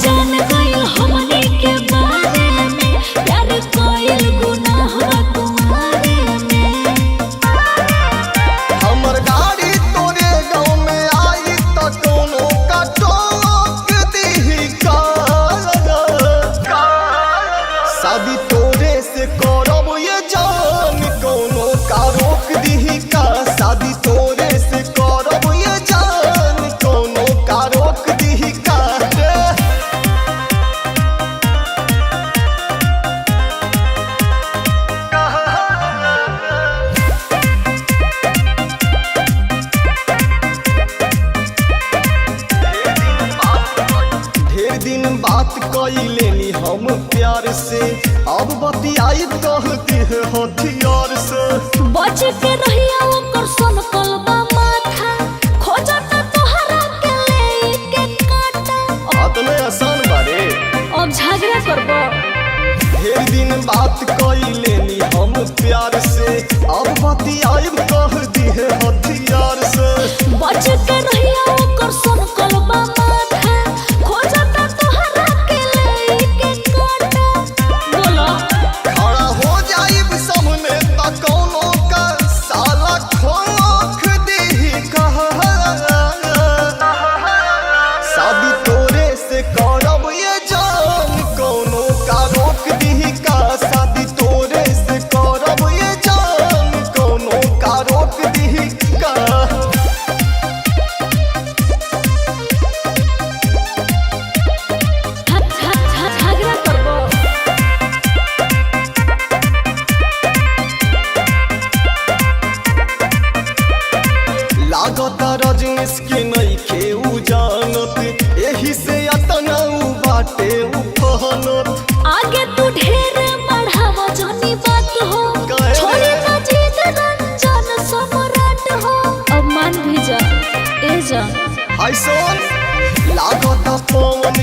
जान गइल हमनी के बारे में, प्यार कइल गुनाह बा तुम्हारे में। हमर गाड़ी तोरे गाँव में आई तो कोनो का टोक दीही का। शादी तोरे से करब ये जान, कोनो का रोक दीही का। शादी तोरे से करब ये जान, कोनो का रोक दीही का। ढेर दिन बात कइलेनी हम प्यार से, अब बतियाई कह के हथियार से। बच के रहिया ओकर सन कलबा माथा, खोजता तोहरा के लेके काटा। बात में आसान बारे, अब झगड़ा करबो। ढेर दिन बात कइलेनी हम प्यार से, अब बतियाई कह दिए हथियार से। बच के रहिया ओकर सन कलबा माथा, खोजता तोहरा के लेके काटा। बोलो खड़ा हो जाइब सामने त कोनो का साला खोख दीही का। शादी तोरे से करब ये जान, कोनो का रोक दीही का। शादी तोरे से करब ये जान, कोनो का रोक दीही का। झगड़ा करबो। लागत रजनीश के नइखे उ जानत, एही से अतना उ बाटे उफानत। आगे तू ढेर बढ़ावा जानी बात हो, काहे? छोड़ी ना जीत रंजन सम्राट हो। अब मान भी जा ए जा। ऐसन लागत पवन